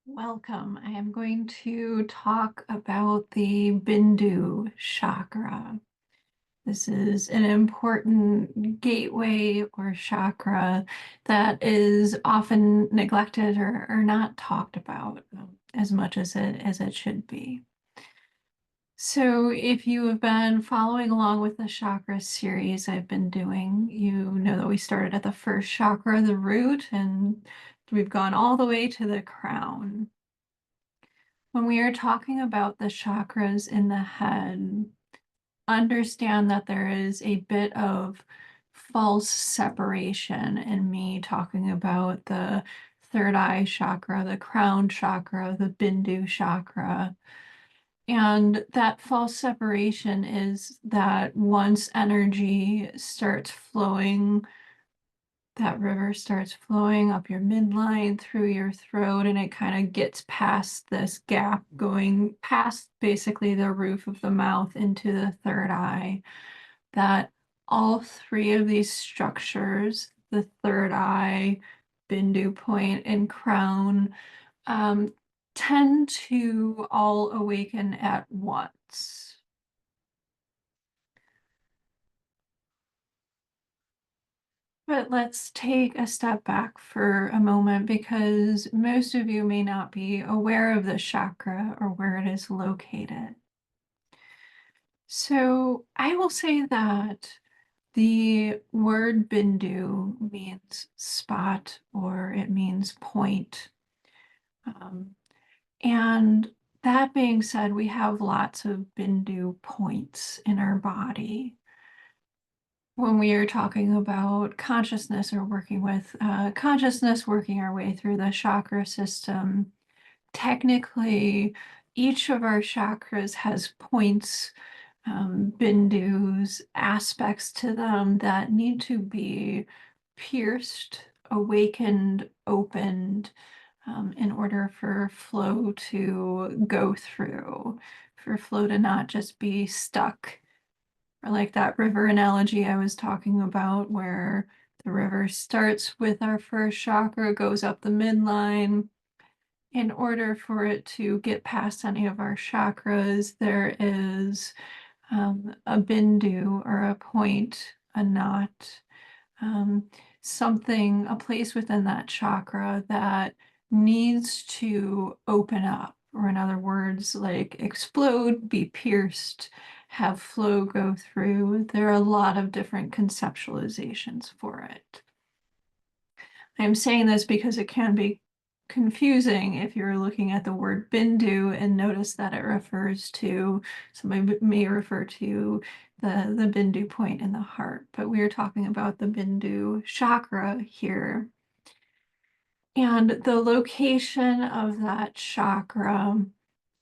Welcome. I am going to talk about the Bindu chakra. This is an important gateway or chakra that is often neglected or not talked about as much as it should be. So if you have been following along with the chakra series I've been doing, you know that we started at the first chakra, the root, and we've gone all the way to the crown. When we are talking about the chakras in the head, understand that there is a bit of false separation in me talking about the third eye chakra, the crown chakra, the Bindu chakra. And that false separation is that once energy starts flowing, that river starts flowing up your midline through your throat, and it kind of gets past this gap, going past basically the roof of the mouth into the third eye. That all three of these structures, the third eye, Bindu point, and crown, um, tend to all awaken at once. But let's take a step back for a moment because most of you may not be aware of the chakra or where it is located. So I will say that the word Bindu means spot or it means point. Um, and that being said, we have lots of Bindu points in our body. When we are talking about consciousness or working with consciousness, working our way through the chakra system, technically, each of our chakras has points, bindus, aspects to them that need to be pierced, awakened, opened, in order for flow to go through, for flow to not just be stuck, or like that river analogy I was talking about, where the river starts with our first chakra, goes up the midline. In order for it to get past any of our chakras, there is a bindu or a point, a knot, um, something, a place within that chakra that needs to open up, or in other words, like explode, be pierced, have flow go through. There are a lot of different conceptualizations for it. I'm saying this because it can be confusing if you're looking at the word Bindu and notice that it refers to, somebody may refer to the Bindu point in the heart, but we are talking about the Bindu chakra here. And the location of that chakra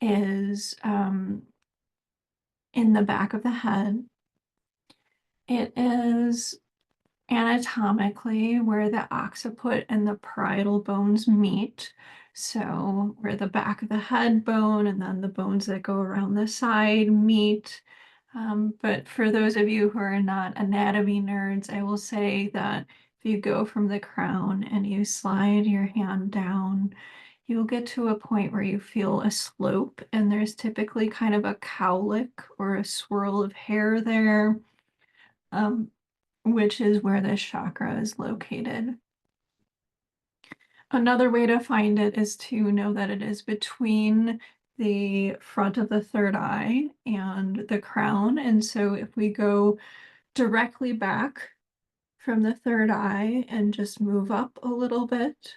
is in the back of the head. It is anatomically where the occiput and the parietal bones meet. So where the back of the head bone and then the bones that go around the side meet. But for those of you who are not anatomy nerds, I will say that if you go from the crown and you slide your hand down, you'll get to a point where you feel a slope, and there's typically kind of a cowlick or a swirl of hair there. Um, which is where this chakra is located. Another way to find it is to know that it is between the front of the third eye and the crown. And so if we go directly back from the third eye and just move up a little bit,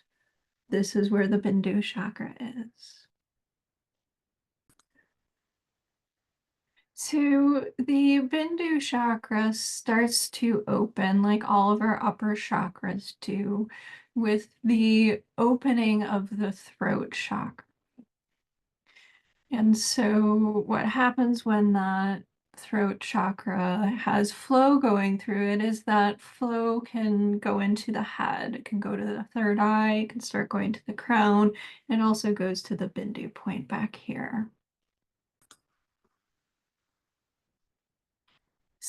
this is where the Bindu chakra is. So the Bindu chakra starts to open like all of our upper chakras do with the opening of the throat chakra. And so what happens when that throat chakra has flow going through it is that flow can go into the head, it can go to the third eye, it can start going to the crown, and also goes to the Bindu point back here.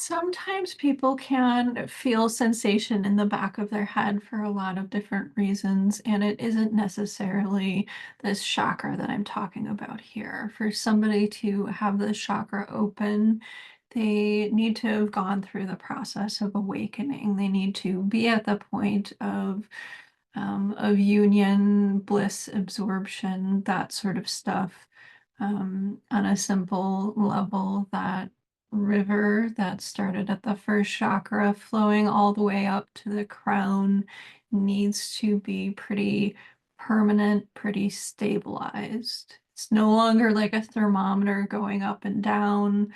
Sometimes people can feel sensation in the back of their head for a lot of different reasons, and it isn't necessarily this chakra that I'm talking about here. For somebody to have this chakra open, they need to have gone through the process of awakening. They need to be at the point of union, bliss, absorption, that sort of stuff. On a simple level, that river that started at the first chakra, flowing all the way up to the crown, needs to be pretty permanent, pretty stabilized. It's no longer like a thermometer going up and down.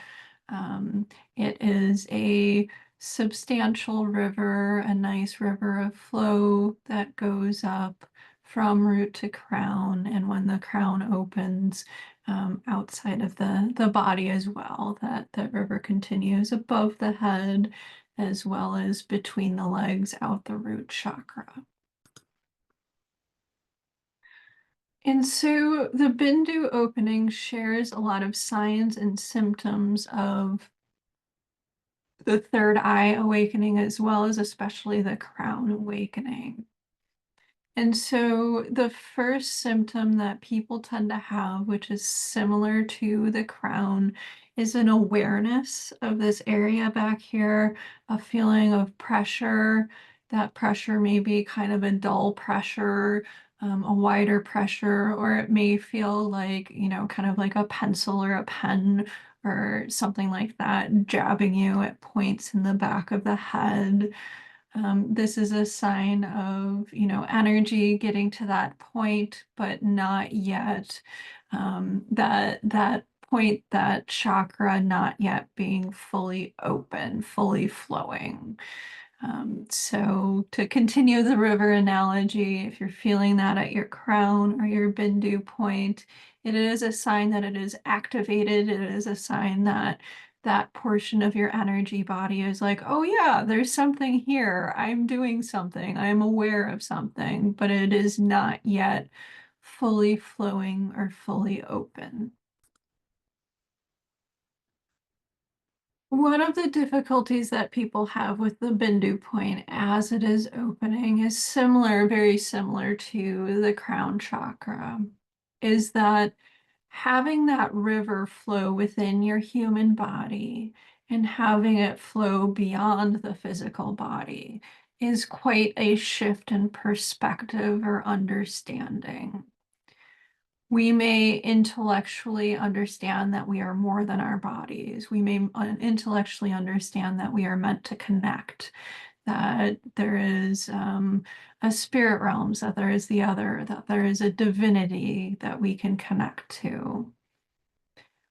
It is a substantial river, a nice river of flow that goes up from root to crown. And when the crown opens, outside of the body as well, that river continues above the head as well as between the legs out the root chakra. And so the Bindu opening shares a lot of signs and symptoms of the third eye awakening, as well as especially the crown awakening. And so the first symptom that people tend to have, which is similar to the crown, is an awareness of this area back here, a feeling of pressure. That pressure may be kind of a dull pressure, a wider pressure, or it may feel like, kind of like a pencil or a pen or something like that, jabbing you at points in the back of the head. This is a sign of, energy getting to that point, but not yet. That point, that chakra not yet being fully open, fully flowing. So to continue the river analogy, if you're feeling that at your crown or your Bindu point, it is a sign that it is activated. It is a sign that that portion of your energy body is like, oh yeah, there's something here. I'm doing something. I'm aware of something, but it is not yet fully flowing or fully open. One of the difficulties that people have with the Bindu point as it is opening is similar, very similar to the crown chakra, is that having that river flow within your human body and having it flow beyond the physical body is quite a shift in perspective or understanding. We may intellectually understand that we are more than our bodies. We may intellectually understand that we are meant to connect, that there is a spirit realms, that there is the other, that there is a divinity that we can connect to.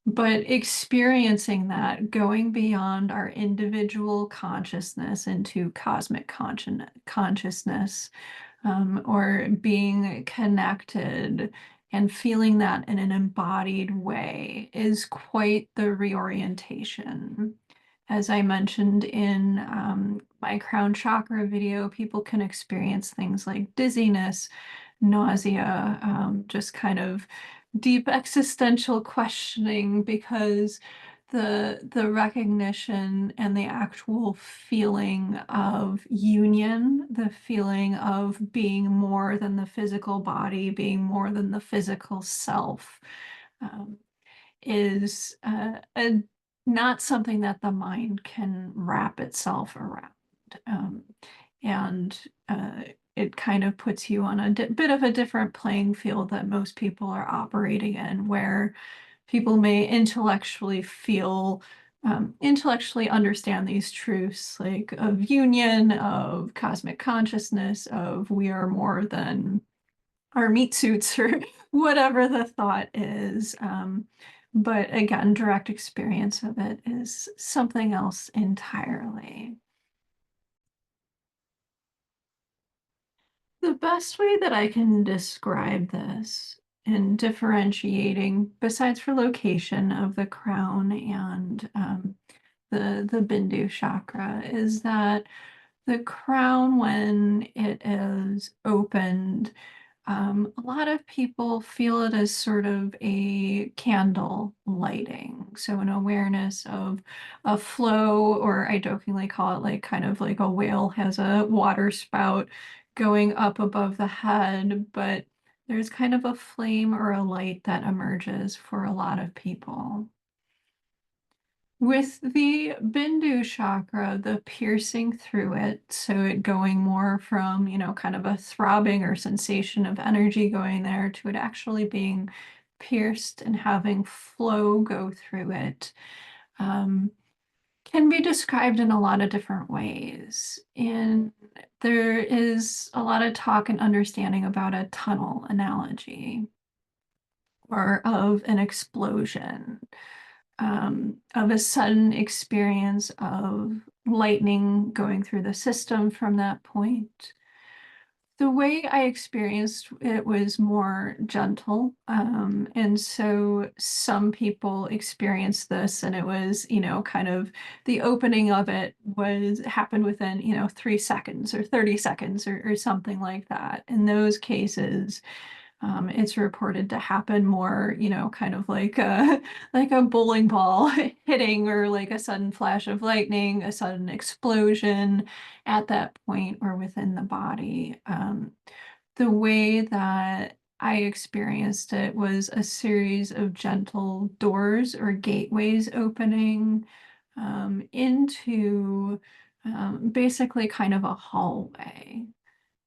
But experiencing that, going beyond our individual consciousness into cosmic consciousness, or being connected and feeling that in an embodied way is quite the reorientation. As I mentioned in my crown chakra video, people can experience things like dizziness, nausea, just kind of deep existential questioning because the recognition and the actual feeling of union, the feeling of being more than the physical body, being more than the physical self, um, is not something that the mind can wrap itself around. Um, and it kind of puts you on a bit of a different playing field that most people are operating in, where people may intellectually feel, intellectually understand these truths, like of union, of cosmic consciousness, of we are more than our meat suits, or whatever the thought is. But again, direct experience of it is something else entirely. The best way that I can describe this in differentiating, besides for location of the crown and the Bindu chakra, is that the crown, when it is opened, A lot of people feel it as sort of a candle lighting. So an awareness of a flow, or I jokingly call it like kind of like a whale has a water spout going up above the head, but there's kind of a flame or a light that emerges for a lot of people. With the Bindu chakra, the piercing through it, so it going more from, kind of a throbbing or sensation of energy going there to it actually being pierced and having flow go through it, um, can be described in a lot of different ways. And there is a lot of talk and understanding about a tunnel analogy or of an explosion, of a sudden experience of lightning going through the system from that point. The way I experienced it was more gentle. And so some people experienced this, and it was, kind of the opening of it was happened within, 3 seconds or 30 seconds or something like that. In those cases, it's reported to happen more, kind of like a like a bowling ball hitting, or like a sudden flash of lightning, a sudden explosion at that point or within the body. The way that I experienced it was a series of gentle doors or gateways opening into basically kind of a hallway.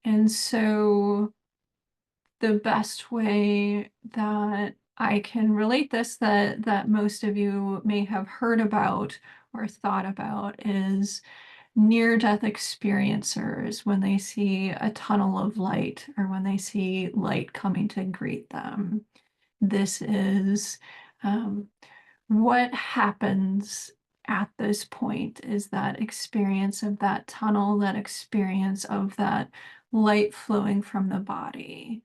And so the best way that I can relate this, that most of you may have heard about or thought about, is near-death experiencers when they see a tunnel of light or when they see light coming to greet them. This is what happens at this point, is that experience of that tunnel, that experience of that light flowing from the body.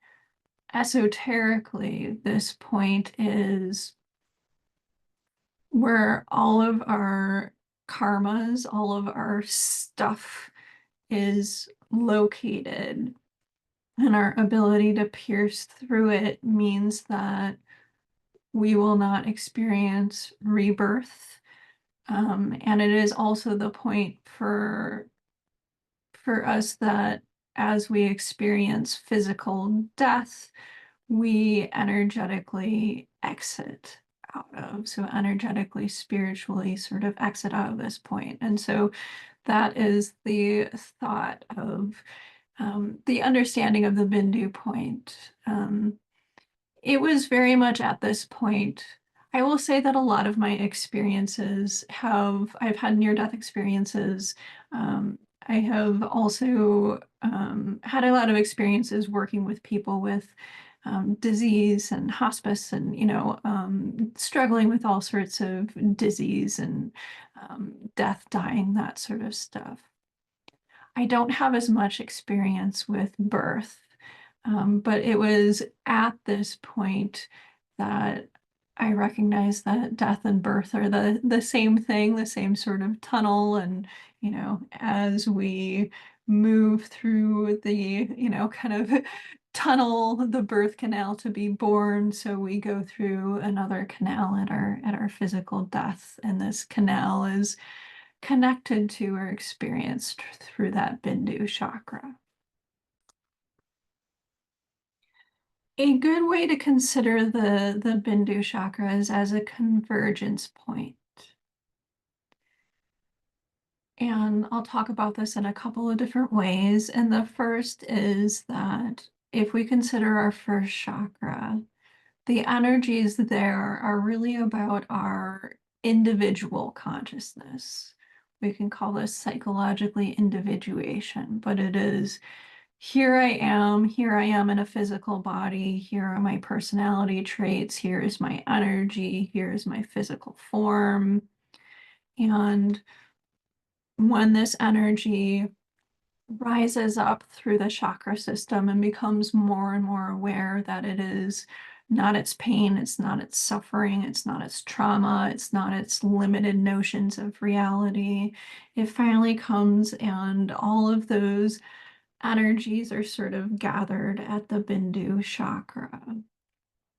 Esoterically, this point is where all of our karmas, all of our stuff is located. And our ability to pierce through it means that we will not experience rebirth. And it is also the point for us that as we experience physical death, we energetically exit out of. So energetically, spiritually sort of exit out of this point. And so that is the thought of the understanding of the Bindu point. It was very much at this point. I will say that a lot of my experiences I've had near-death experiences. I have also had a lot of experiences working with people with disease and hospice, and, struggling with all sorts of disease and death, dying, that sort of stuff. I don't have as much experience with birth, but it was at this point that I recognized that death and birth are the same thing, the same sort of tunnel. And, as we move through the, kind of tunnel, the birth canal to be born, so we go through another canal at our physical death. And this canal is connected to or experienced through that Bindu chakra. A good way to consider the Bindu chakra is as a convergence point. And I'll talk about this in a couple of different ways. And the first is that if we consider our first chakra, the energies there are really about our individual consciousness. We can call this psychologically individuation, but it is here I am in a physical body, here are my personality traits, here is my energy, here is my physical form. And when this energy rises up through the chakra system and becomes more and more aware that it is not its pain, it's not its suffering, it's not its trauma, it's not its limited notions of reality, it finally comes, and all of those energies are sort of gathered at the Bindu chakra.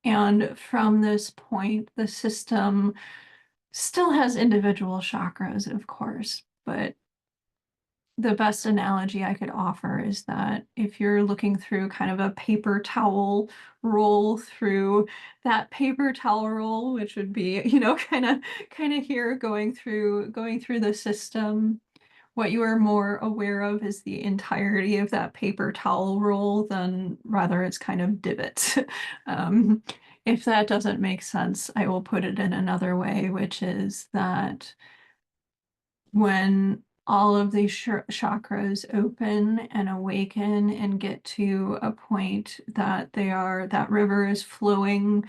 And from this point, the system still has individual chakras, of course, but the best analogy I could offer is that if you're looking through kind of a paper towel roll through that paper towel roll, which would be, kind of here going through the system, what you are more aware of is the entirety of that paper towel roll than rather it's kind of divots. Um, if that doesn't make sense, I will put it in another way, which is that when all of these chakras open and awaken and get to a point that that river is flowing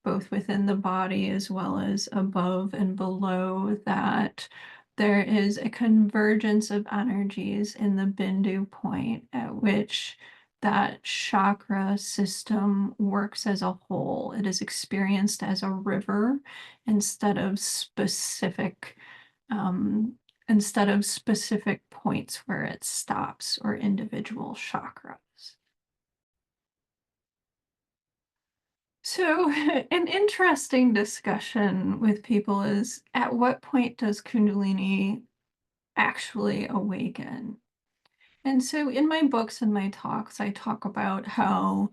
both within the body as well as above and below, that there is a convergence of energies in the Bindu point at which that chakra system works as a whole. It is experienced as a river instead of specific um, points where it stops or individual chakras. So, an interesting discussion with people is at what point does Kundalini actually awaken? And so, in my books and my talks, I talk about how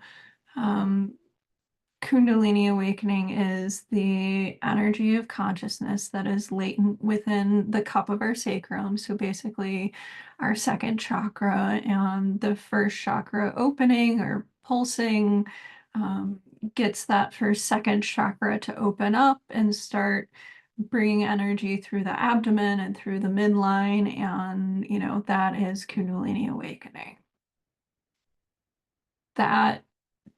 um, Kundalini awakening is the energy of consciousness that is latent within the cup of our sacrum. So basically, our second chakra and the first chakra opening or pulsing gets that first second chakra to open up and start bringing energy through the abdomen and through the midline. And, that is Kundalini awakening. That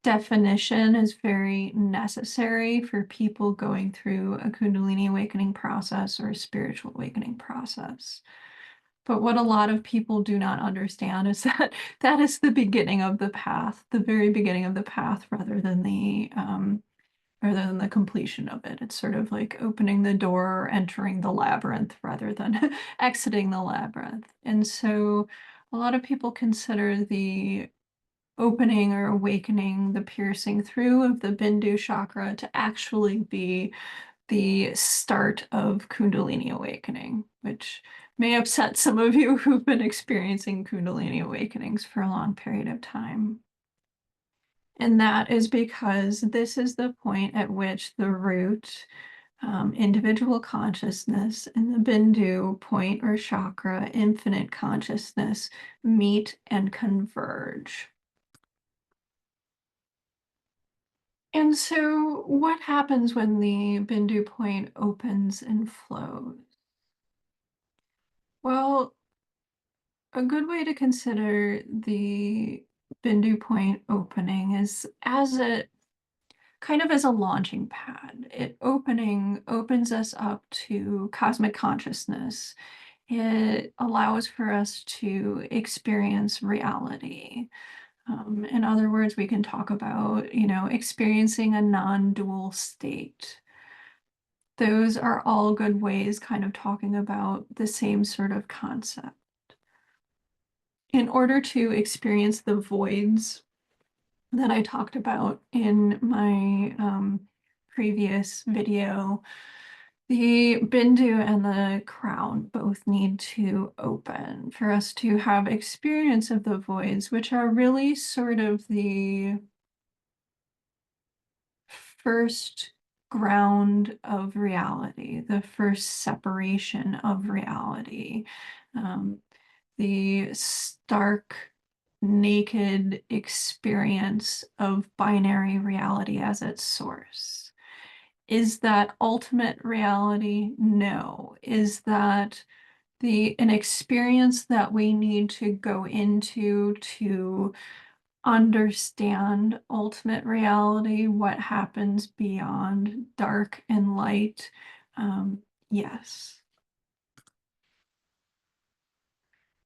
definition is very necessary for people going through a Kundalini awakening process or a spiritual awakening process. But what a lot of people do not understand is that that is the beginning of the path, the very beginning of the path, rather than the completion of it. It's sort of like opening the door or entering the labyrinth rather than exiting the labyrinth. And so a lot of people consider the opening or awakening, the piercing through of the Bindu chakra to actually be the start of Kundalini awakening, which may upset some of you who've been experiencing Kundalini awakenings for a long period of time. And that is because this is the point at which the root, individual consciousness, and the Bindu point or chakra, infinite consciousness, meet and converge. And so, what happens when the Bindu point opens and flows? Well, a good way to consider the Bindu point opening is as it kind of as a launching pad. It opens us up to cosmic consciousness. It allows for us to experience reality. In other words, we can talk about, experiencing a non-dual state. Those are all good ways kind of talking about the same sort of concept. In order to experience the voids that I talked about in my previous video, the Bindu and the crown both need to open for us to have experience of the voids, which are really sort of the first ground of reality, the first separation of reality, um, the stark, naked experience of binary reality as its source. Is that ultimate reality? No. Is that an experience that we need to go into to understand ultimate reality, what happens beyond dark and light? Yes.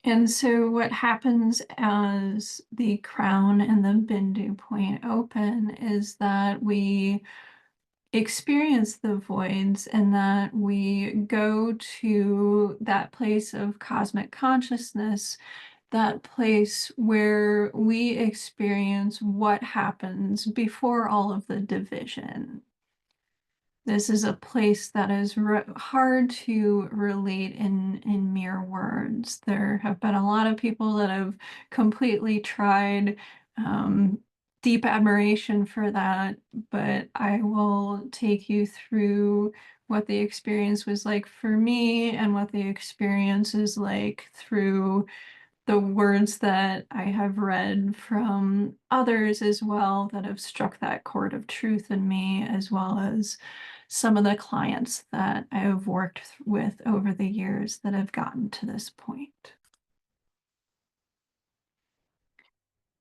And so what happens as the crown and the Bindu point open is that we experience the voids and that we go to that place of cosmic consciousness that place where we experience what happens before all of the division. This is a place that is hard to relate in mere words. There have been a lot of people that have completely tried. Deep admiration for that, but I will take you through what the experience was like for me and what the experience is like through the words that I have read from others as well that have struck that chord of truth in me, as well as some of the clients that I have worked with over the years that have gotten to this point.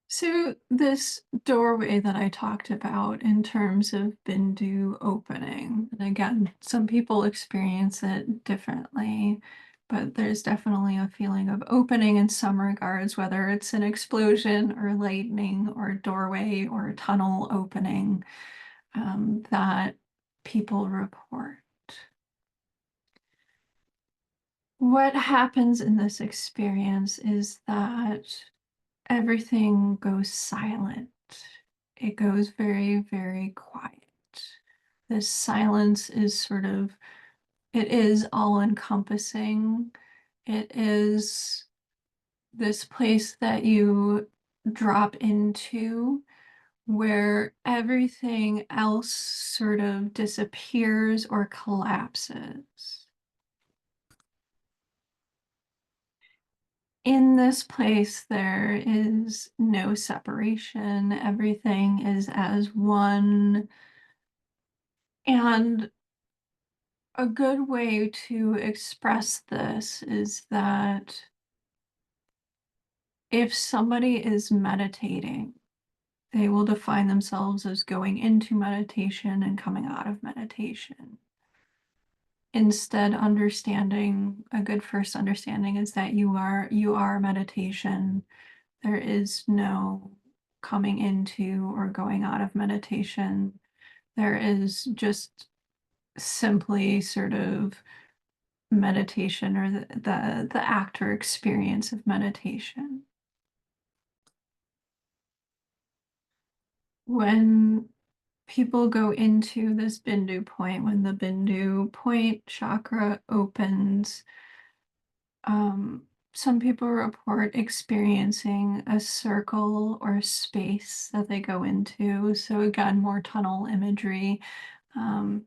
So this doorway that I talked about in terms of Bindu opening, and again, some people experience it differently, but there's definitely a feeling of opening in some regards, whether it's an explosion or lightning or doorway or tunnel opening, that people report. What happens in this experience is that everything goes silent. It goes very, very quiet. This silence is it is all encompassing. It is this place that you drop into where everything else sort of disappears or collapses. In this place, there is no separation. Everything is as one. And a good way to express this is that if somebody is meditating, they will define themselves as going into meditation and coming out of meditation. Instead, understanding a good first understanding is that you are meditation. There is no coming into or going out of meditation. There is just simply sort of meditation, or the act or experience of meditation. When people go into this Bindu point, when the Bindu point chakra opens, some people report experiencing a circle or space that they go into. So again, more tunnel imagery. Um,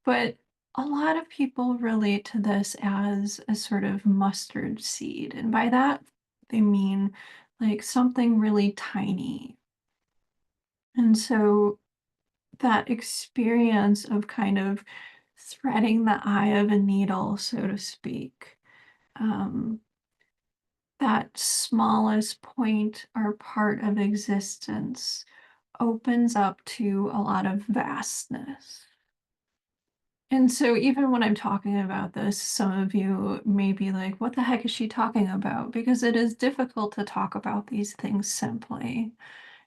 but a lot of people relate to this as a sort of mustard seed. And by that, they mean like something really tiny. And so that experience of kind of threading the eye of a needle, so to speak, um, that smallest point or part of existence opens up to a lot of vastness. And so even when I'm talking about this, some of you may be like, what the heck is she talking about? Because it is difficult to talk about these things simply.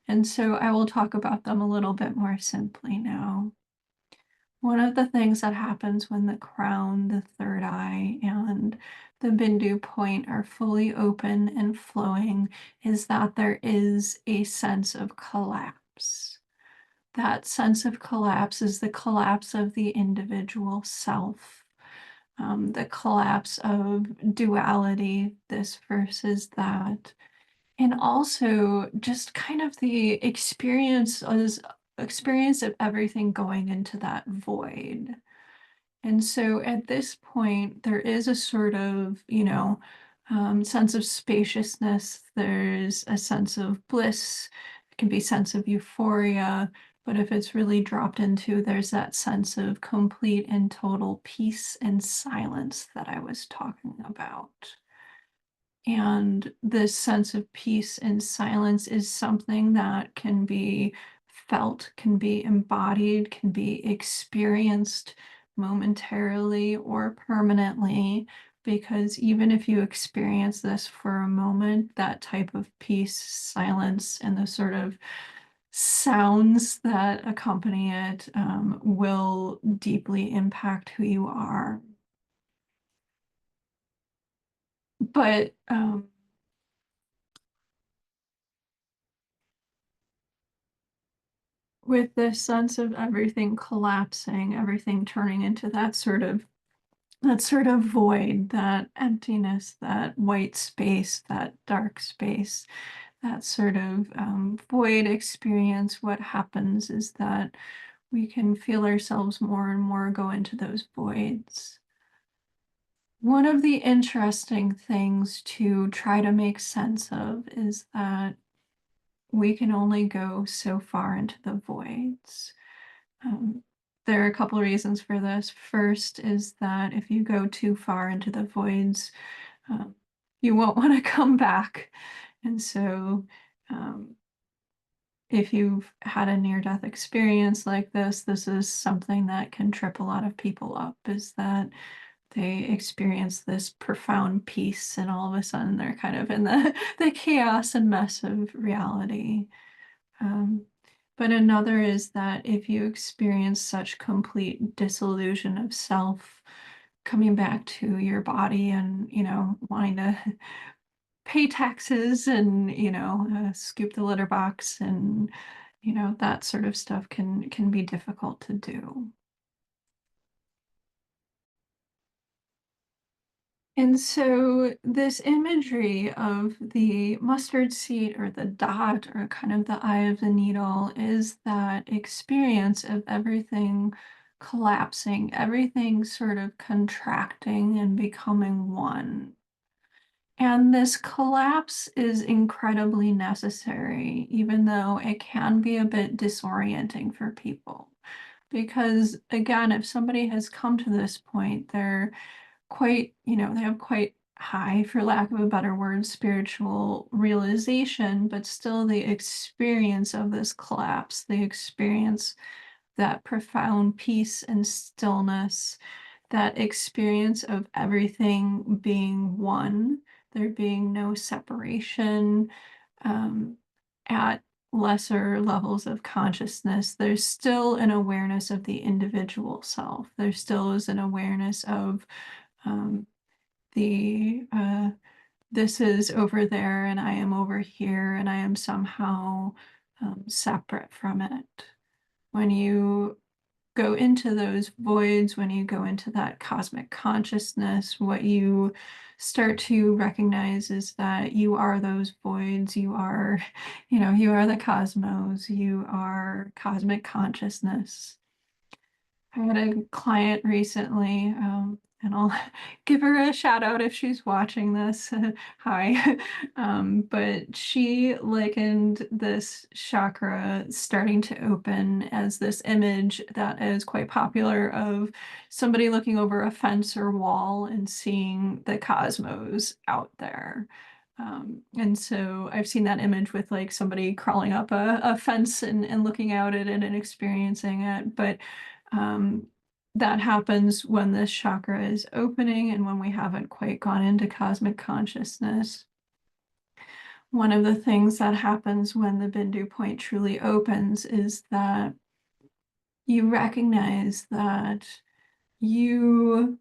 And so I will talk about them a little bit more simply now. One of the things that happens when the crown, the third eye, and the Bindu point are fully open and flowing is that there is a sense of collapse. That sense of collapse is the collapse of the individual self, the collapse of duality, this versus that, and also just kind of the experience of everything going into that void. And so at this point, there is a sort of, sense of spaciousness. There's a sense of bliss. It can be a sense of euphoria. But if it's really dropped into, there's that sense of complete and total peace and silence that I was talking about. And this sense of peace and silence is something that can be felt, can be embodied, can be experienced momentarily or permanently. Because even if you experience this for a moment, that type of peace, silence, and the sort of sounds that accompany it will deeply impact who you are. But with this sense of everything collapsing, everything turning into that sort of void, that emptiness, that white space, that dark space, that sort of void experience, what happens is that we can feel ourselves more and more go into those voids. One of the interesting things to try to make sense of is that we can only go so far into the voids. Um, there are a couple of reasons for this. First is that if you go too far into the voids, um, you won't want to come back. And so, um, if you've had a near-death experience like this is something that can trip a lot of people up, is that they experience this profound peace and all of a sudden they're kind of in the chaos and mess of reality. Um, but another is that if you experience such complete disillusion of self, coming back to your body and, wanting to pay taxes and, scoop the litter box and, that sort of stuff can be difficult to do. And so this imagery of the mustard seed or the dot or kind of the eye of the needle is that experience of everything collapsing, everything sort of contracting and becoming one. And this collapse is incredibly necessary, even though it can be a bit disorienting for people. Because again, if somebody has come to this point, they're quite, they have quite high, for lack of a better word, spiritual realization, but still the experience of this collapse, the experience that profound peace and stillness, that experience of everything being one, there being no separation, at lesser levels of consciousness, there's still an awareness of the individual self. There still is an awareness of um, the this is over there and I am over here and I am somehow separate from it. When you go into those voids, when you go into that cosmic consciousness, what you start to recognize is that you are those voids. You are, you are the cosmos. You are cosmic consciousness. I had a client recently, and I'll give her a shout out if she's watching this. Hi. But she likened this chakra starting to open as this image that is quite popular of somebody looking over a fence or wall and seeing the cosmos out there. And so I've seen that image with like somebody crawling up a fence and looking out at it and experiencing it. But um, that happens when this chakra is opening and when we haven't quite gone into cosmic consciousness. One of the things that happens when the Bindu point truly opens is that you recognize that you,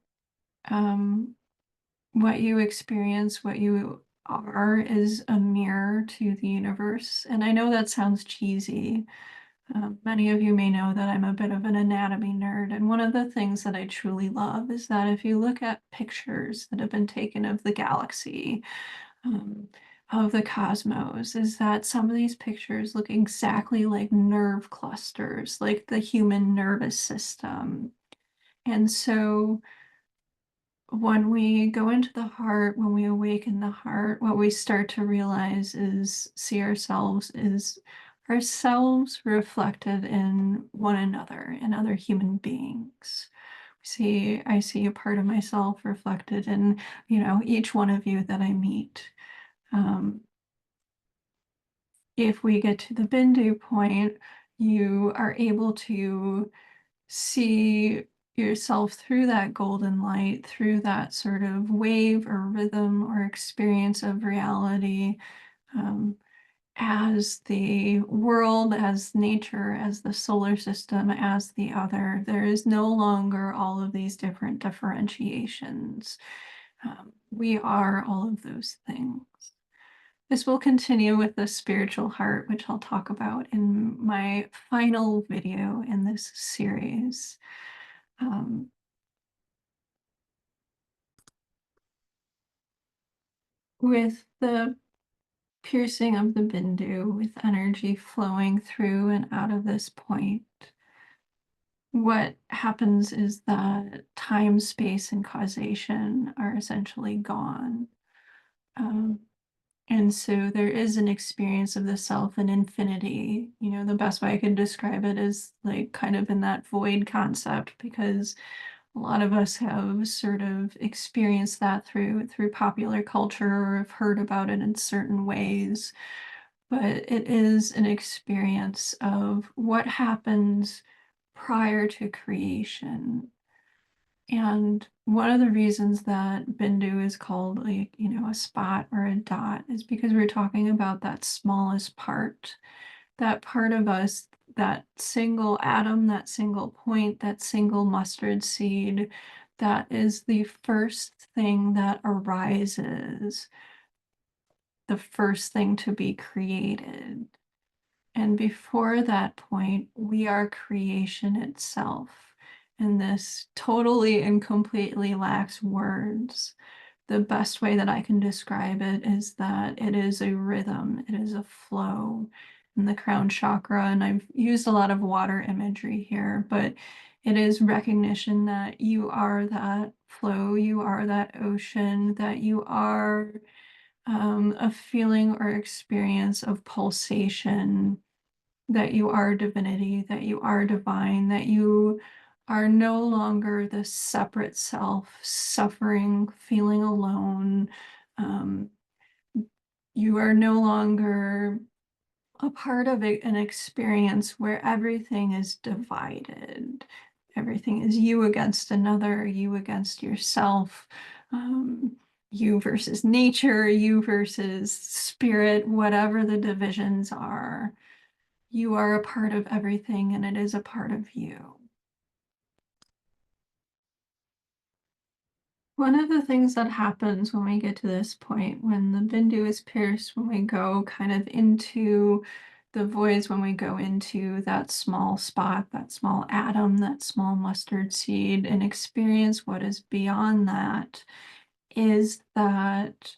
what you experience, what you are, is a mirror to the universe. And I know that sounds cheesy. Many of you may know that I'm a bit of an anatomy nerd, and one of the things that I truly love is that if you look at pictures that have been taken of the galaxy, um, of the cosmos, is that some of these pictures look exactly like nerve clusters, like the human nervous system. And so when we go into the heart, when we awaken the heart, what we start to realize is see ourselves as ourselves reflected in one another, in other human beings. I see a part of myself reflected in, each one of you that I meet. Um, if we get to the Bindu point, you are able to see yourself through that golden light, through that sort of wave or rhythm or experience of reality, um, as the world, as nature, as the solar system, as the other. There is no longer all of these different differentiations. We are all of those things. This will continue with the spiritual heart, which I'll talk about in my final video in this series. With the piercing of the Bindu, with energy flowing through and out of this point, what happens is that time, space, and causation are essentially gone. Um, and so there is an experience of the self and infinity. You know, the best way I could describe it is like kind of in that void concept, because a lot of us have sort of experienced that through popular culture or have heard about it in certain ways. But it is an experience of what happens prior to creation. And one of the reasons that Bindu is called, like, you know, a spot or a dot is because we're talking about that smallest part, that part of us, that single atom, that single point, that single mustard seed, that is the first thing that arises, the first thing to be created. And before that point, we are creation itself. And this totally and completely lacks words. The best way that I can describe it is that it is a rhythm, it is a flow in the crown chakra. And I've used a lot of water imagery here, but it is recognition that you are that flow, you are that ocean, that you are a feeling or experience of pulsation, that you are divinity, that you are divine, that you are no longer the separate self, suffering, feeling alone. Um, you are no longer a part of an experience where everything is divided. Everything is you against another, you against yourself, you versus nature, you versus spirit, whatever the divisions are. You are a part of everything and it is a part of you. One of the things that happens when we get to this point, when the Bindu is pierced, when we go kind of into the voids, when we go into that small spot, that small atom, that small mustard seed, and experience what is beyond that, is that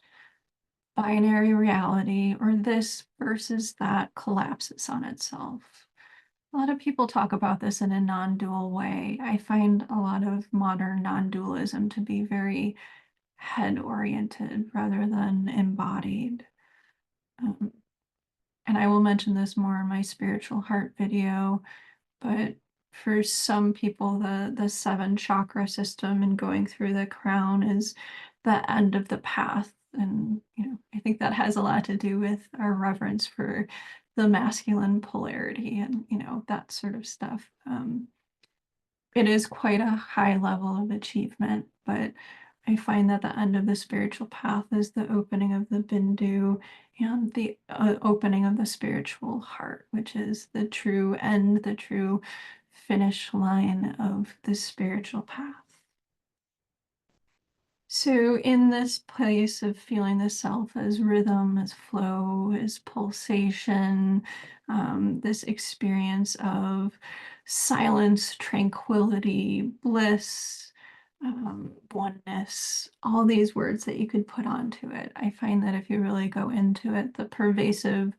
binary reality, or this versus that, collapses on itself. A lot of people talk about this in a non-dual way. I find a lot of modern non-dualism to be very head-oriented rather than embodied. Um, and I will mention this more in my spiritual heart video, but for some people, the seven chakra system and going through the crown is the end of the path. And, you know, I think that has a lot to do with our reverence for the masculine polarity and, you know, that sort of stuff. It is quite a high level of achievement, but I find that the end of the spiritual path is the opening of the Bindu and the opening of the spiritual heart, which is the true end, the true finish line of the spiritual path. So, in this place of feeling the self as rhythm, as flow, as pulsation, this experience of silence, tranquility, bliss, oneness, all these words that you could put onto it. I find that if you really go into it, the pervasive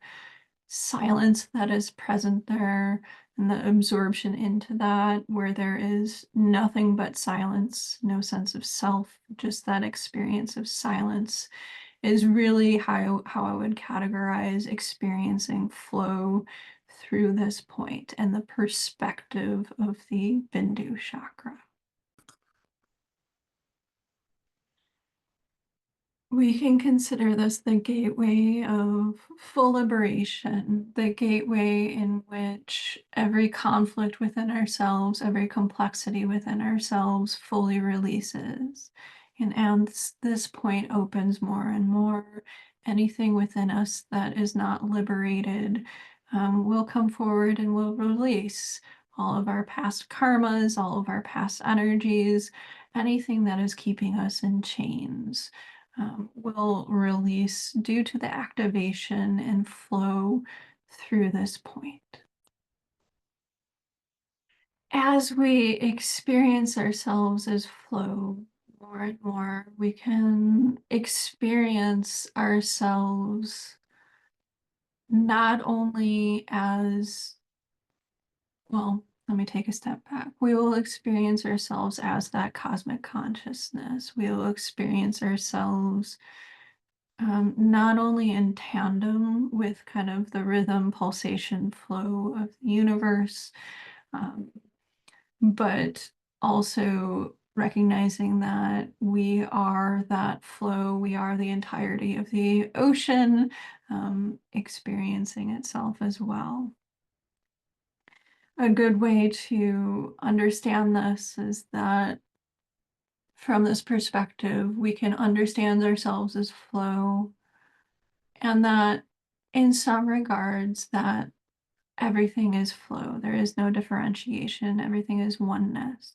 silence that is present there and the absorption into that, where there is nothing but silence, no sense of self, just that experience of silence, is really how I would categorize experiencing flow through this point and the perspective of the Bindu chakra. We can consider this the gateway of full liberation, the gateway in which every conflict within ourselves, every complexity within ourselves fully releases. And as this point opens more and more, anything within us that is not liberated will come forward and will release all of our past karmas, all of our past energies, anything that is keeping us in chains. will release due to the activation and flow through this point. As we experience ourselves as flow more and more, we can experience ourselves not only as, well, let me take a step back. We will experience ourselves as that cosmic consciousness. We will experience ourselves not only in tandem with kind of the rhythm, pulsation, flow of the universe, um, but also recognizing that we are that flow, we are the entirety of the ocean, experiencing itself as well. A good way to understand this is that from this perspective, we can understand ourselves as flow, and that in some regards that everything is flow. There is no differentiation. Everything is oneness.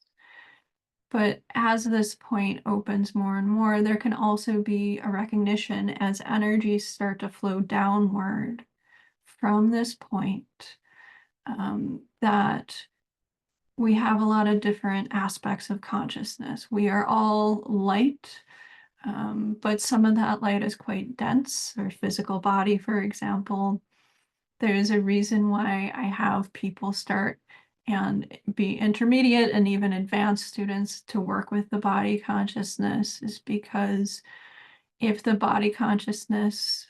But as this point opens more and more, there can also be a recognition as energies start to flow downward from this point, that we have a lot of different aspects of consciousness. We are all light, but some of that light is quite dense. Our physical body, for example, there's a reason why I have people start and be intermediate and even advanced students to work with the body consciousness, is because if the body consciousness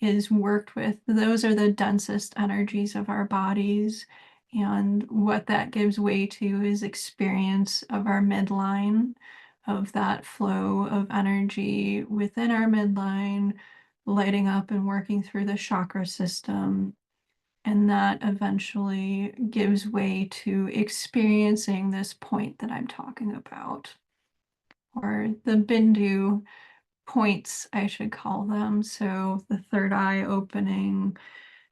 is worked with, those are the densest energies of our bodies. And what that gives way to is experience of our midline, of that flow of energy within our midline, lighting up and working through the chakra system. And that eventually gives way to experiencing this point that I'm talking about, or the Bindu points, I should call them. So the third eye opening,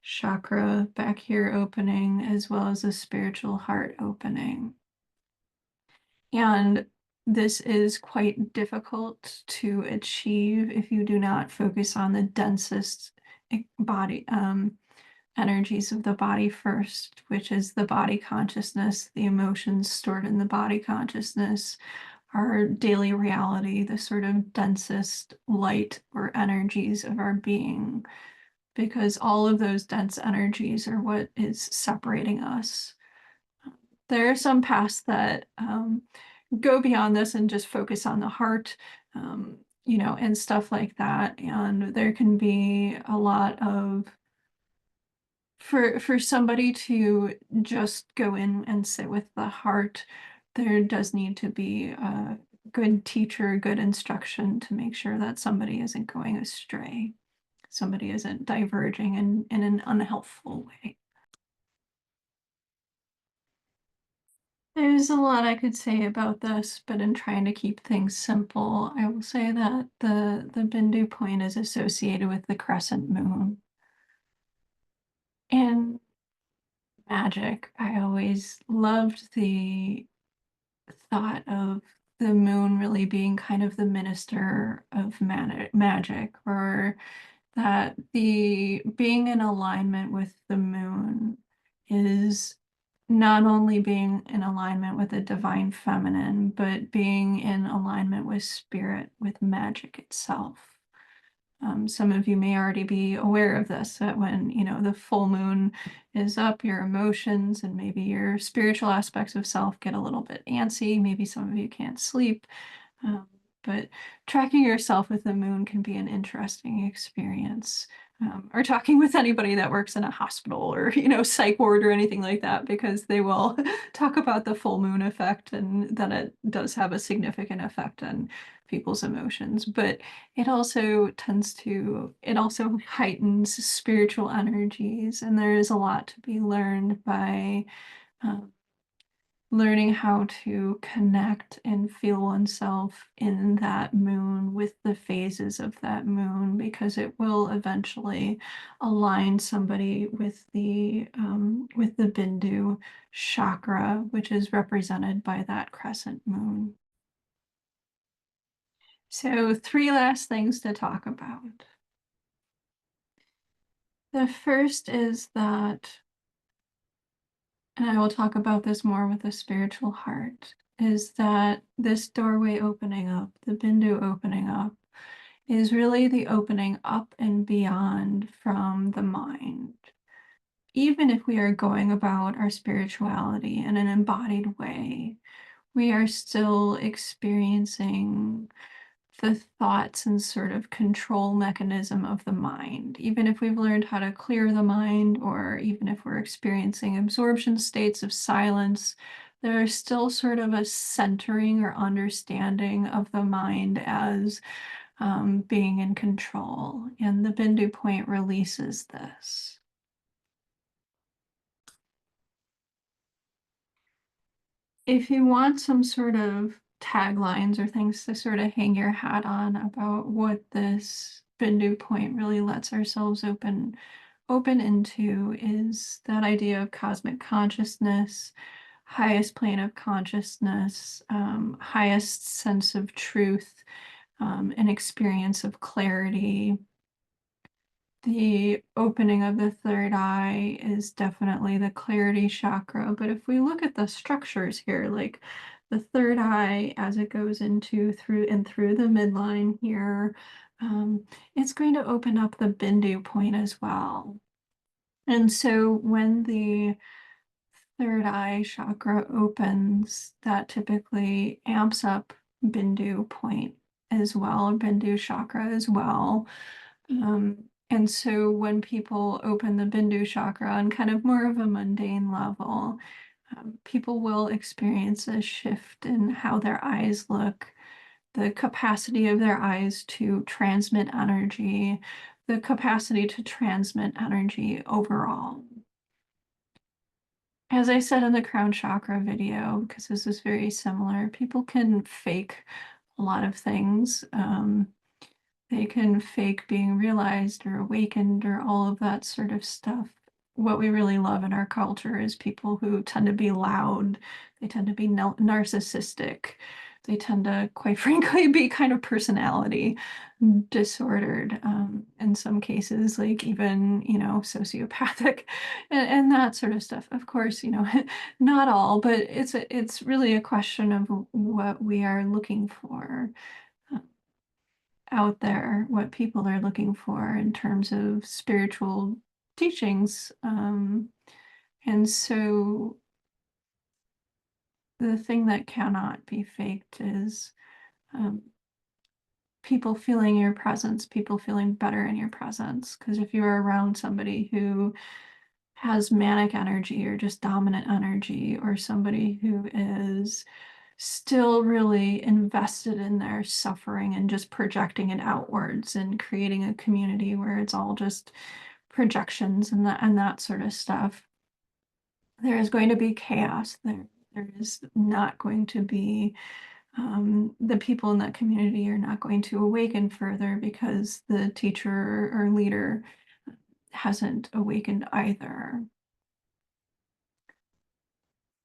chakra back here opening, as well as the spiritual heart opening. And this is quite difficult to achieve if you do not focus on the densest body energies of the body first, which is the body consciousness, the emotions stored in the body consciousness, our daily reality, the sort of densest light or energies of our being, because all of those dense energies are what is separating us. There are some paths that go beyond this and just focus on the heart, and stuff like that. And there can be a lot of, for somebody to just go in and sit with the heart, there does need to be a good teacher, good instruction to make sure that somebody isn't going astray, somebody isn't diverging in an unhelpful way. There's a lot I could say about this, but in trying to keep things simple, I will say that the Bindu point is associated with the crescent moon. In magic, I always loved the thought of the moon really being kind of the minister of magic, or that the being in alignment with the moon is not only being in alignment with the divine feminine, but being in alignment with spirit, with magic itself. Some of you may already be aware of this, that when, the full moon is up, your emotions and maybe your spiritual aspects of self get a little bit antsy. Maybe some of you can't sleep. Um, but tracking yourself with the moon can be an interesting experience. Or talking with anybody that works in a hospital or, psych ward or anything like that, because they will talk about the full moon effect and that it does have a significant effect on people's emotions. But it also heightens spiritual energies, and there is a lot to be learned by um, learning how to connect and feel oneself in that moon with the phases of that moon, because it will eventually align somebody with the Bindu chakra, which is represented by that crescent moon. So, three last things to talk about. The first is that, and I will talk about this more with a spiritual heart, is that this doorway opening up, the Bindu opening up, is really the opening up and beyond from the mind. Even if we are going about our spirituality in an embodied way, we are still experiencing the thoughts and sort of control mechanism of the mind. Even if we've learned how to clear the mind, or even if we're experiencing absorption states of silence, there's still sort of a centering or understanding of the mind as being in control. And the Bindu point releases this. If you want some sort of taglines or things to sort of hang your hat on about what this Bindu point really lets ourselves open into, is that idea of cosmic consciousness, highest plane of consciousness, highest sense of truth, an experience of clarity. The opening of the third eye is definitely the clarity chakra. But if we look at the structures here, like the third eye as it goes into through the midline here, it's going to open up the Bindu point as well. And so when the third eye chakra opens, that typically amps up Bindu point as well, Bindu chakra as well. And so when people open the Bindu chakra on kind of more of a mundane level, people will experience a shift in how their eyes look, the capacity of their eyes to transmit energy, the capacity to transmit energy overall. As I said in the crown chakra video, because this is very similar, people can fake a lot of things. They can fake being realized or awakened or all of that sort of stuff. What we really love in our culture is people who tend to be loud. They tend to be narcissistic. They tend to, quite frankly, be kind of personality disordered, in some cases, like even, sociopathic and that sort of stuff. Of course, not all, but it's really a question of what we are looking for out there, what people are looking for in terms of spiritual teachings. And so the thing that cannot be faked is um, people feeling your presence, people feeling better in your presence. Because if you're around somebody who has manic energy or just dominant energy, or somebody who is still really invested in their suffering and just projecting it outwards and creating a community where it's all just projections and that sort of stuff, there is going to be chaos. There is not going to be the people in that community are not going to awaken further because the teacher or leader hasn't awakened either.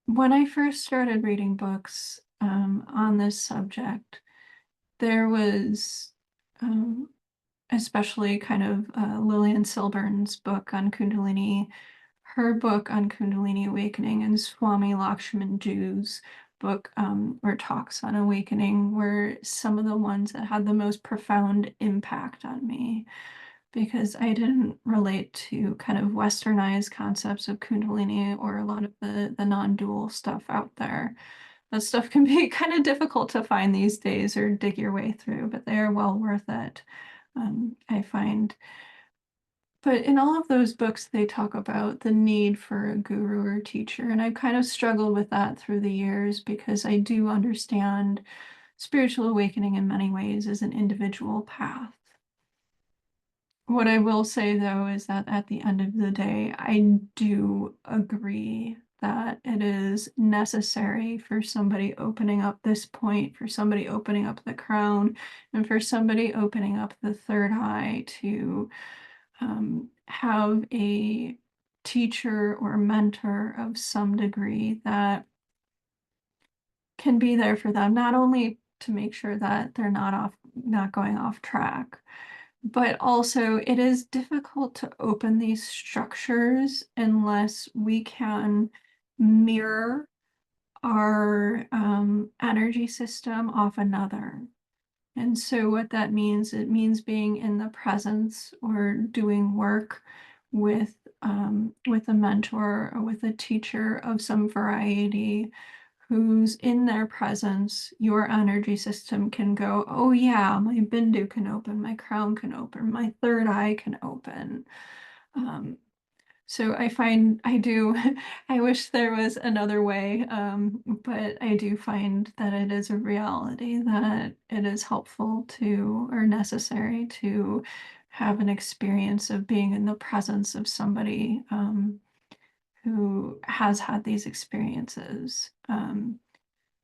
When I first started reading books on this subject, there was especially kind of Lillian Silburn's book on Kundalini, her book on Kundalini awakening, and Swami Lakshmanju's book or talks on awakening were some of the ones that had the most profound impact on me, because I didn't relate to kind of westernized concepts of Kundalini or a lot of the non-dual stuff out there. That stuff can be kind of difficult to find these days or dig your way through, but they are well worth it, I find. But in all of those books, they talk about the need for a guru or teacher. And I've kind of struggled with that through the years, because I do understand spiritual awakening in many ways as an individual path. What I will say, though, is that at the end of the day, I do agree that it is necessary for somebody opening up this point, for somebody opening up the crown, and for somebody opening up the third eye to have a teacher or mentor of some degree that can be there for them, not only to make sure that they're not off not going off track. But also, it is difficult to open these structures unless we can mirror our energy system off another. And so what that means, it means being in the presence or doing work with a mentor or with a teacher of some variety who's in their presence. Your energy system can go, oh yeah, my Bindu can open, my crown can open, my third eye can open. Um, so I find I do, I wish there was another way, but I do find that it is a reality that it is helpful to or necessary to have an experience of being in the presence of somebody who has had these experiences.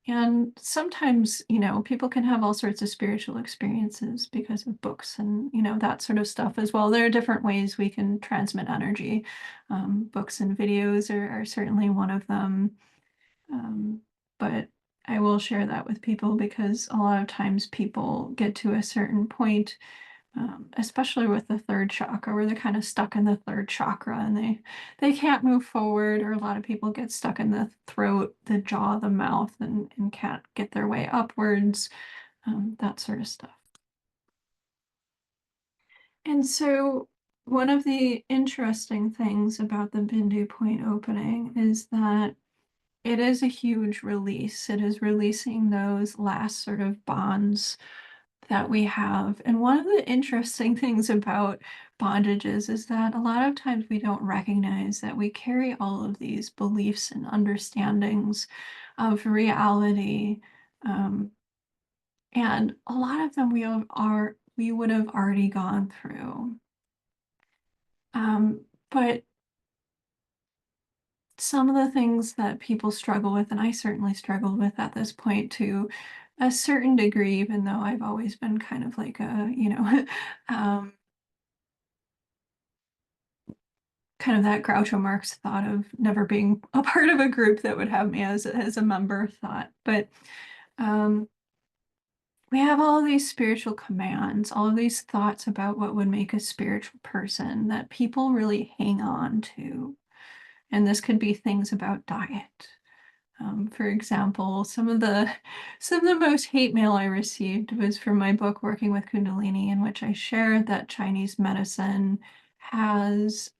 And sometimes, people can have all sorts of spiritual experiences because of books and, that sort of stuff as well. There are different ways we can transmit energy. Books and videos are certainly one of them. But I will share that with people because a lot of times people get to a certain point, especially with the third chakra, where they're kind of stuck in the third chakra and they can't move forward, or a lot of people get stuck in the throat, the jaw, the mouth, and can't get their way upwards, that sort of stuff. And so one of the interesting things about the Bindu point opening is that it is a huge release. It is releasing those last sort of bonds that we have. And one of the interesting things about bondages is that a lot of times we don't recognize that we carry all of these beliefs and understandings of reality. Um, and a lot of them we would have already gone through. But some of the things that people struggle with, and I certainly struggled with at this point to a certain degree, even though I've always been kind of like um, kind of that Groucho Marx thought of never being a part of a group that would have me as a member thought. But um, we have all of these spiritual commands, all of these thoughts about what would make a spiritual person that people really hang on to. And this could be things about diet. For example, some of the most hate mail I received was from my book Working with Kundalini, in which I shared that Chinese medicine has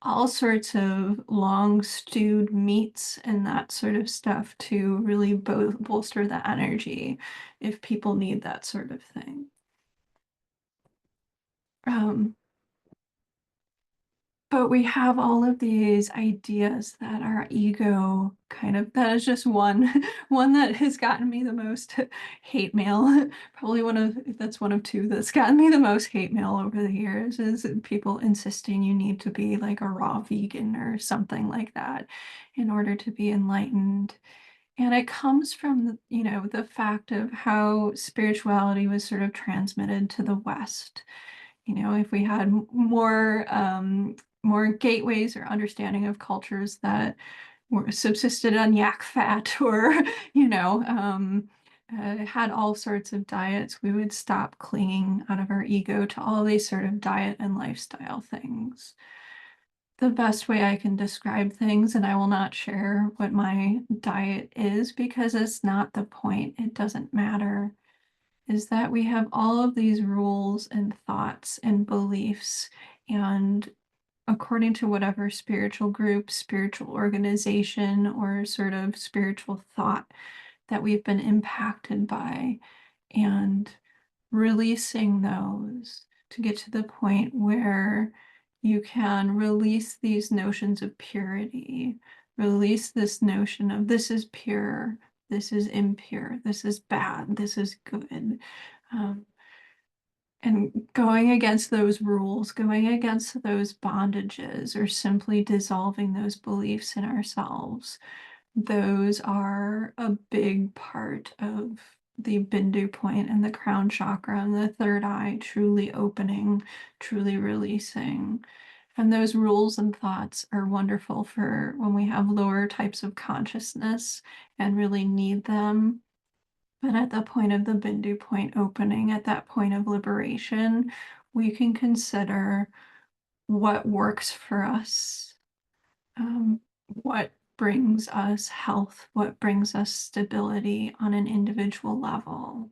all sorts of long stewed meats and that sort of stuff to really bolster the energy if people need that sort of thing. Um, But we have all of these ideas that our ego that is just one one that has gotten me the most hate mail. Probably that's one of two that's gotten me the most hate mail over the years is people insisting you need to be like a raw vegan or something like that in order to be enlightened. And it comes from, the fact of how spirituality was sort of transmitted to the West. If we had more gateways or understanding of cultures that were subsisted on yak fat or had all sorts of diets, we would stop clinging out of our ego to all these sort of diet and lifestyle things. The best way I can describe things, and I will not share what my diet is because it's not the point, it doesn't matter, is that we have all of these rules and thoughts and beliefs, and according to whatever spiritual group, spiritual organization, or sort of spiritual thought that we've been impacted by, and releasing those to get to the point where you can release these notions of purity, release this notion of this is pure, this is impure, this is bad, this is good. Um, and going against those rules, going against those bondages, or simply dissolving those beliefs in ourselves, those are a big part of the Bindu point and the crown chakra and the third eye truly opening, truly releasing. And those rules and thoughts are wonderful for when we have lower types of consciousness and really need them. But at the point of the Bindu point opening, at that point of liberation, we can consider what works for us, what brings us health, what brings us stability on an individual level.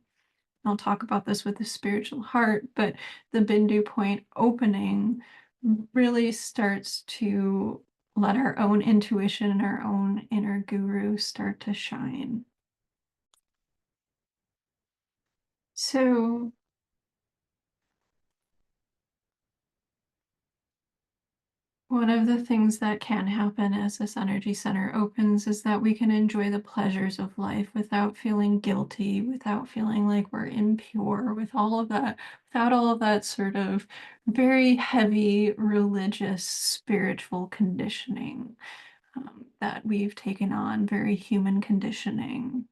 I'll talk about this with the spiritual heart, but the Bindu point opening really starts to let our own intuition and our own inner guru start to shine. So one of the things that can happen as this energy center opens is that we can enjoy the pleasures of life without feeling guilty, without feeling like we're impure, with all of that, without all of that sort of very heavy religious, spiritual conditioning that we've taken on, very human conditioning.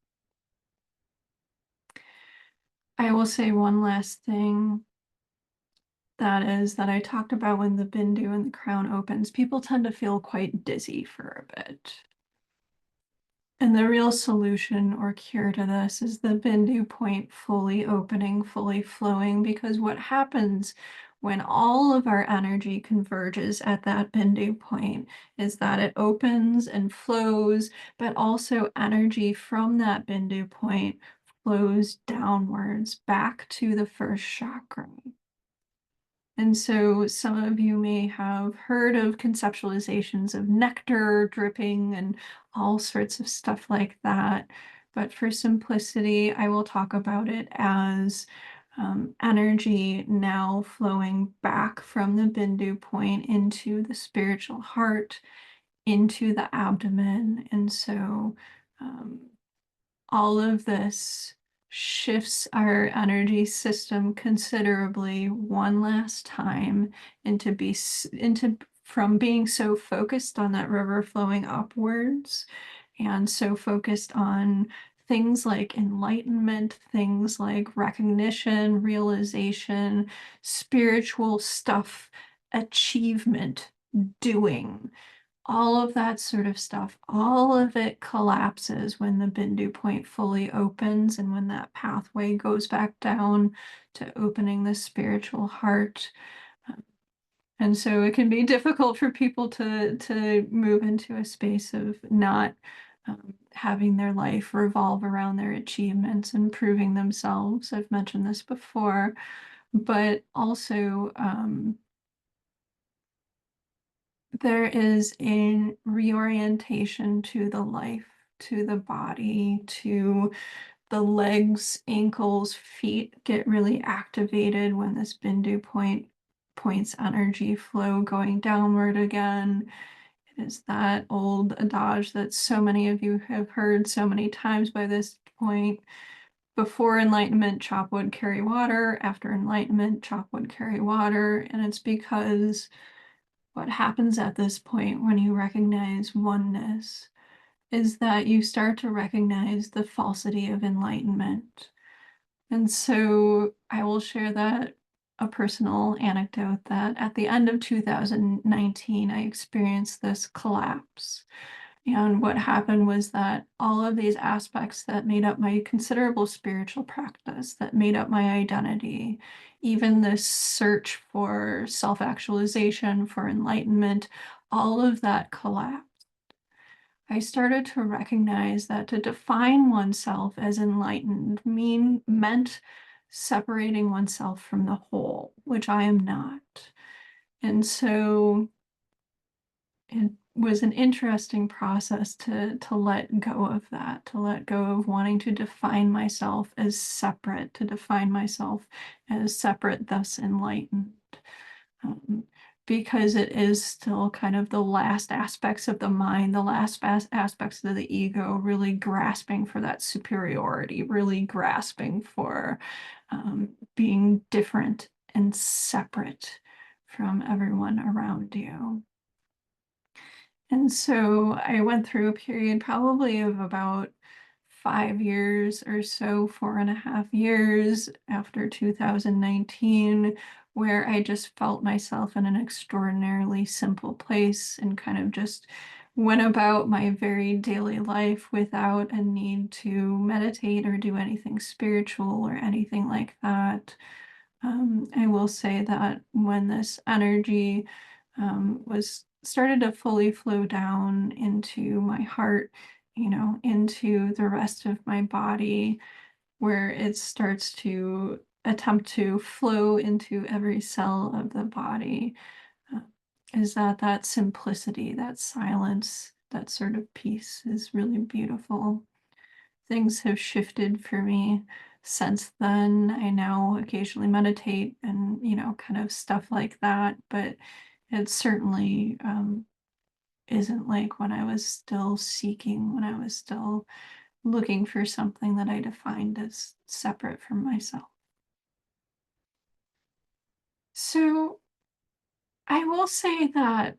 I will say one last thing. That is that I talked about when the Bindu and the crown opens, people tend to feel quite dizzy for a bit. And the real solution or cure to this is the Bindu point fully opening, fully flowing, because what happens when all of our energy converges at that Bindu point is that it opens and flows, but also energy from that Bindu point flows downwards back to the first chakra. And so some of you may have heard of conceptualizations of nectar dripping and all sorts of stuff like that. But for simplicity, I will talk about it as energy now flowing back from the Bindu point into the spiritual heart, into the abdomen. And so all of this shifts our energy system considerably one last time into from being so focused on that river flowing upwards and so focused on things like enlightenment, things like recognition, realization, spiritual stuff, achievement, doing, all of that sort of stuff, all of it collapses when the Bindu point fully opens and when that pathway goes back down to opening the spiritual heart. And so it can be difficult for people to move into a space of not having their life revolve around their achievements and proving themselves. I've mentioned this before, but also there is a reorientation to the life, to the body, to the legs, ankles, feet get really activated when this Bindu points energy flow going downward again. It is that old adage that so many of you have heard so many times by this point. Before enlightenment, chop wood, carry water. After enlightenment, chop wood, carry water. And it's because what happens at this point when you recognize oneness is that you start to recognize the falsity of enlightenment. And so I will share that a personal anecdote that at the end of 2019, I experienced this collapse. And what happened was that all of these aspects that made up my considerable spiritual practice, that made up my identity, even this search for self-actualization, for enlightenment, all of that collapsed. I started to recognize that to define oneself as enlightened meant separating oneself from the whole, which I am not. And so it was an interesting process to let go of that, to let go of wanting to define myself as separate, to define myself as separate, thus enlightened. Um, because it is still kind of the last aspects of the mind, the last aspects of the ego, really grasping for that superiority, really grasping for being different and separate from everyone around you. And so I went through a period probably of about 5 years or so, 4.5 years after 2019, where I just felt myself in an extraordinarily simple place and kind of just went about my very daily life without a need to meditate or do anything spiritual or anything like that. I will say that when this energy was started to fully flow down into my heart, into the rest of my body, where it starts to attempt to flow into every cell of the body, uh, is that simplicity, that silence, that sort of peace is really beautiful. Things have shifted for me since then. I now occasionally meditate and, kind of stuff like that, but it certainly isn't like when I was still seeking, when I was still looking for something that I defined as separate from myself. So I will say that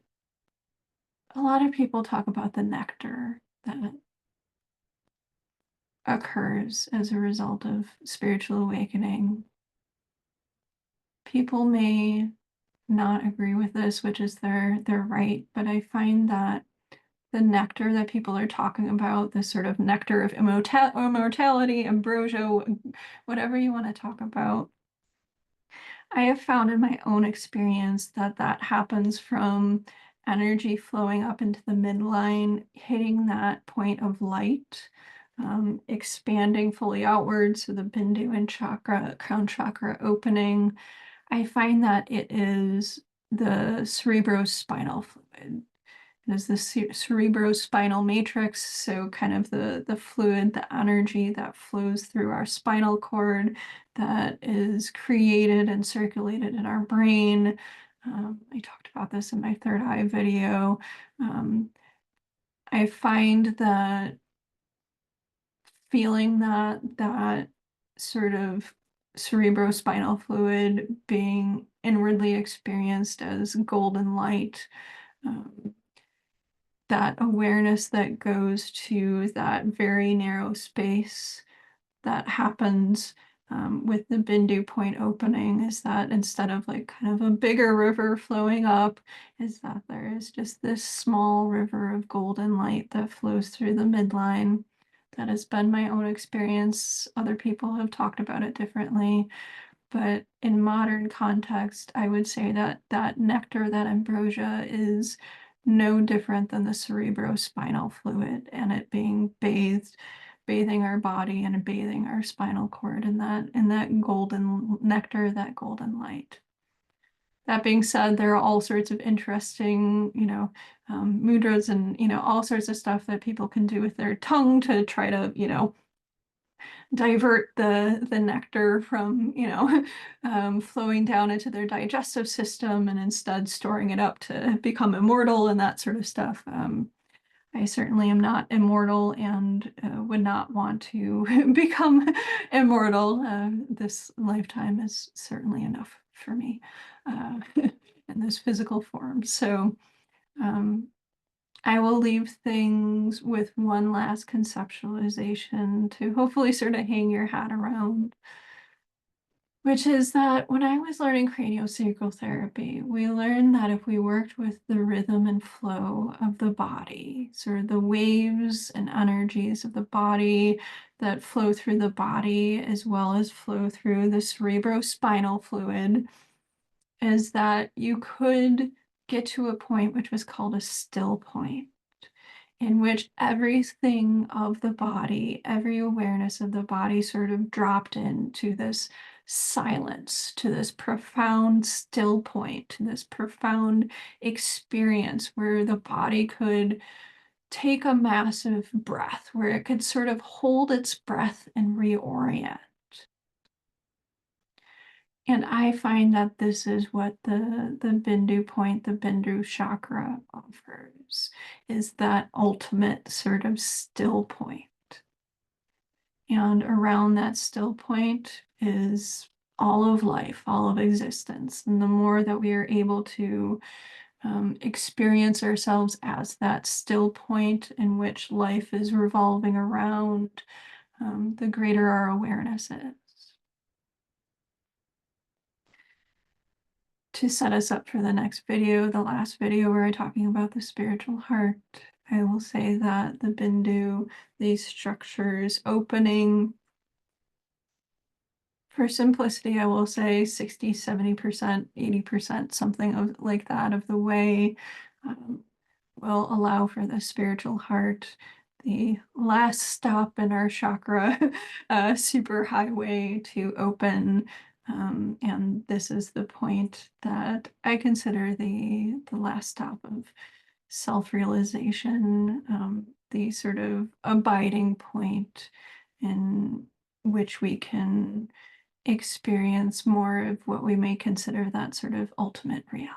a lot of people talk about the nectar that occurs as a result of spiritual awakening. People may not agree with this, which is their right, but I find that the nectar that people are talking about, this sort of nectar of immortality, ambrosia, whatever you want to talk about, I have found in my own experience that happens from energy flowing up into the midline, hitting that point of light, expanding fully outwards, so the Bindu and chakra, crown chakra opening. I find that it is the cerebrospinal fluid. It is the cerebrospinal matrix, so kind of the fluid, the energy that flows through our spinal cord that is created and circulated in our brain. I talked about this in my third eye video. Um, I find that feeling that sort of cerebrospinal fluid being inwardly experienced as golden light, um, that awareness that goes to that very narrow space that happens with the Bindu point opening, is that instead of like kind of a bigger river flowing up, is that there is just this small river of golden light that flows through the midline. That has been my own experience. Other people have talked about it differently. But in modern context, I would say that nectar, that ambrosia, is no different than the cerebrospinal fluid, and it being bathing our body and bathing our spinal cord in that golden nectar, that golden light. That being said, there are all sorts of interesting, mudras and, all sorts of stuff that people can do with their tongue to try to, divert the nectar from, flowing down into their digestive system and instead storing it up to become immortal and that sort of stuff. I certainly am not immortal and would not want to become immortal. This lifetime is certainly enough for me in this physical form. So um, I will leave things with one last conceptualization to hopefully sort of hang your hat around, which is that when I was learning craniosacral therapy, we learned that if we worked with the rhythm and flow of the body, sort of the waves and energies of the body that flow through the body as well as flow through the cerebrospinal fluid, is that you could get to a point which was called a still point, in which everything of the body, every awareness of the body sort of dropped into this silence, to this profound still point, to this profound experience where the body could take a massive breath, where it could sort of hold its breath and reorient. And I find that this is what the Bindu point, the Bindu chakra offers, is that ultimate sort of still point. And around that still point is all of life, all of existence. And the more that we are able to experience ourselves as that still point in which life is revolving around, the greater our awareness is. To set us up for the next video, the last video where I'm talking about the spiritual heart, I will say that the Bindu, these structures opening, for simplicity, I will say 60, 70%, 80%, something of like that of the way um, will allow for the spiritual heart, the last stop in our chakra super highway to open. And this is the point that I consider the last stop of self-realization, the sort of abiding point in which we can experience more of what we may consider that sort of ultimate reality.